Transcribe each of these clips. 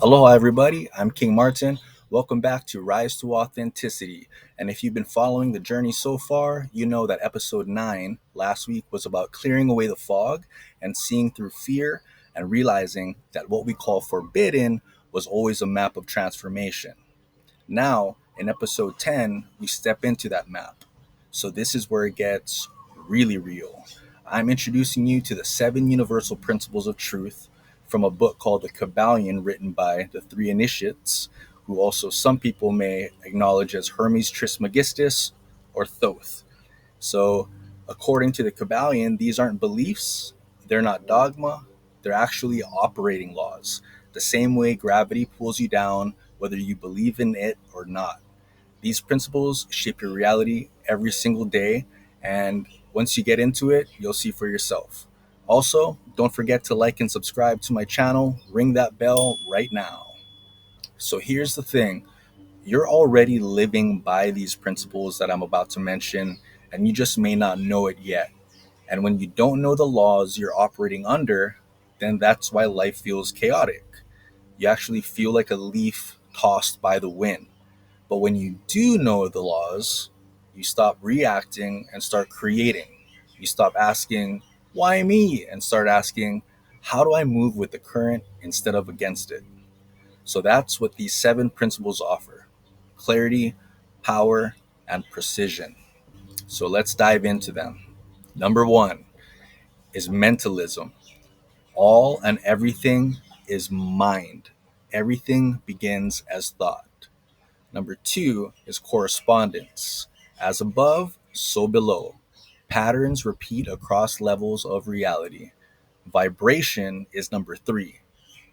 Aloha, everybody. I'm King Martin. Welcome back to Rise to Authenticity. And if you've been following the journey so far, you know that episode 9 last week was about clearing away the fog and seeing through fear and realizing that what we call forbidden was always a map of transformation. Now, in episode 10, we step into that map. So, this is where it gets really real. I'm introducing you to the 7 universal principles of truth from a book called The Kybalion, written by the 3 initiates, who also some people may acknowledge as Hermes Trismegistus or Thoth. So, according to the Kybalion, these aren't beliefs, they're not dogma, they're actually operating laws. The same way gravity pulls you down, whether you believe in it or not. These principles shape your reality every single day, and once you get into it, you'll see for yourself. Also, don't forget to like and subscribe to my channel. Ring that bell right now. So, here's the thing, you're already living by these principles that I'm about to mention, and you just may not know it yet. And when you don't know the laws you're operating under, then that's why life feels chaotic. You actually feel like a leaf tossed by the wind. But when you do know the laws, you stop reacting and start creating. You stop asking, why me? And start asking, how do I move with the current instead of against it? So that's what these 7 principles offer: clarity, power, and precision. So let's dive into them. Number 1 is mentalism. All and everything is mind. Everything begins as thought. Number 2 is correspondence. As above, so below. Patterns repeat across levels of reality. Vibration is number 3.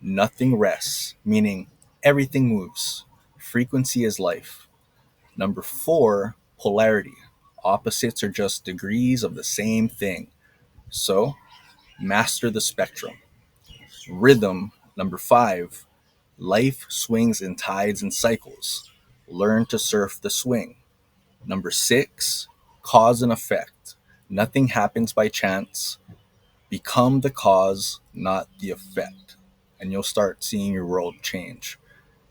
Nothing rests, meaning everything moves. Frequency is life. Number 4, polarity. Opposites are just degrees of the same thing. So, master the spectrum. Rhythm, number 5. Life swings in tides and cycles. Learn to surf the swing. Number 6, cause and effect. Nothing happens by chance. Become the cause, not the effect, and you'll start seeing your world change.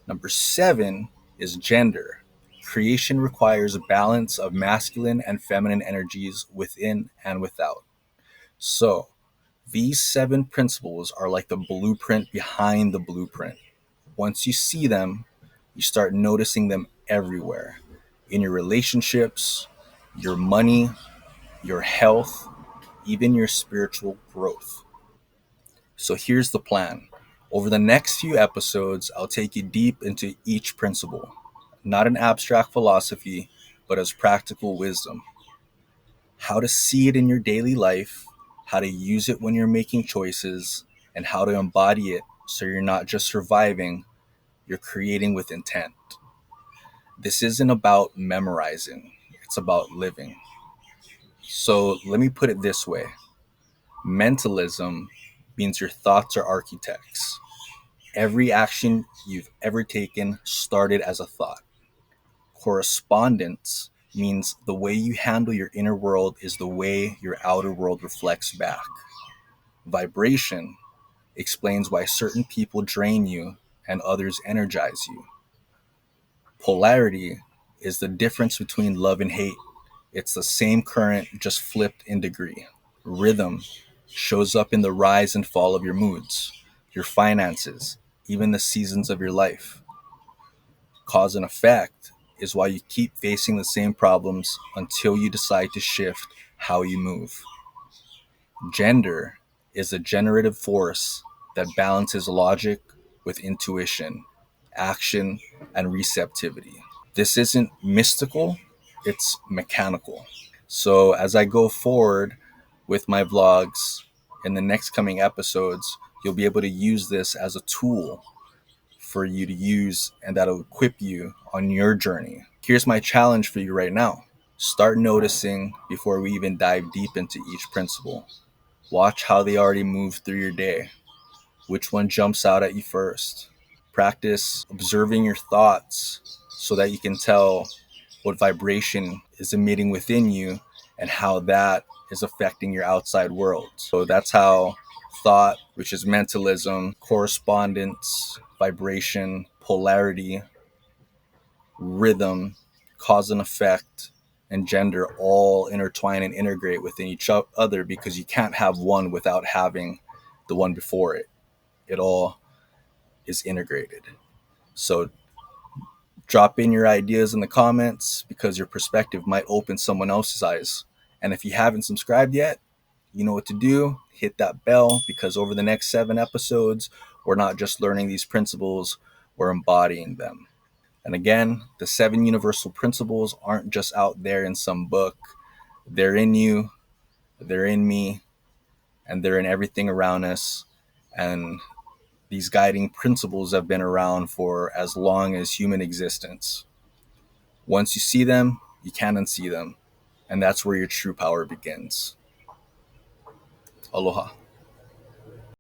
Number 7 is gender. Creation requires a balance of masculine and feminine energies within and without. So, these 7 principles are like the blueprint behind the blueprint. Once you see them, you start noticing them everywhere: in your relationships, your money, your health, even your spiritual growth. So here's the plan. Over the next few episodes, I'll take you deep into each principle, not an abstract philosophy, but as practical wisdom. How to see it in your daily life, how to use it when you're making choices, and how to embody it so you're not just surviving, you're creating with intent. This isn't about memorizing, it's about living. So let me put it this way: mentalism means your thoughts are architects. Every action you've ever taken started as a thought. Correspondence means the way you handle your inner world is the way your outer world reflects back. Vibration explains why certain people drain you and others energize you. Polarity is the difference between love and hate. It's the same current, just flipped in degree. Rhythm shows up in the rise and fall of your moods, your finances, even the seasons of your life. Cause and effect is why you keep facing the same problems until you decide to shift how you move. Gender is a generative force that balances logic with intuition, action, and receptivity. This isn't mystical, it's mechanical. So as I go forward with my vlogs in the next coming episodes, you'll be able to use this as a tool for you to use, and that'll equip you on your journey. Here's my challenge for you right now. Start noticing before we even dive deep into each principle. Watch how they already move through your day. Which one jumps out at you first? Practice observing your thoughts so that you can tell what vibration is emitting within you and how that is affecting your outside world. So that's how thought, which is mentalism, correspondence, vibration, polarity, rhythm, cause and effect, and gender all intertwine and integrate within each other, because you can't have one without having the one before it. It all is integrated. So drop in your ideas in the comments, because your perspective might open someone else's eyes. And if you haven't subscribed yet, you know what to do. Hit that bell, because over the next 7 episodes, we're not just learning these principles, we're embodying them. And again, the 7 universal principles aren't just out there in some book. They're in you, they're in me, and they're in everything around us. And these guiding principles have been around for as long as human existence. Once you see them, you can't unsee them. And that's where your true power begins. Aloha.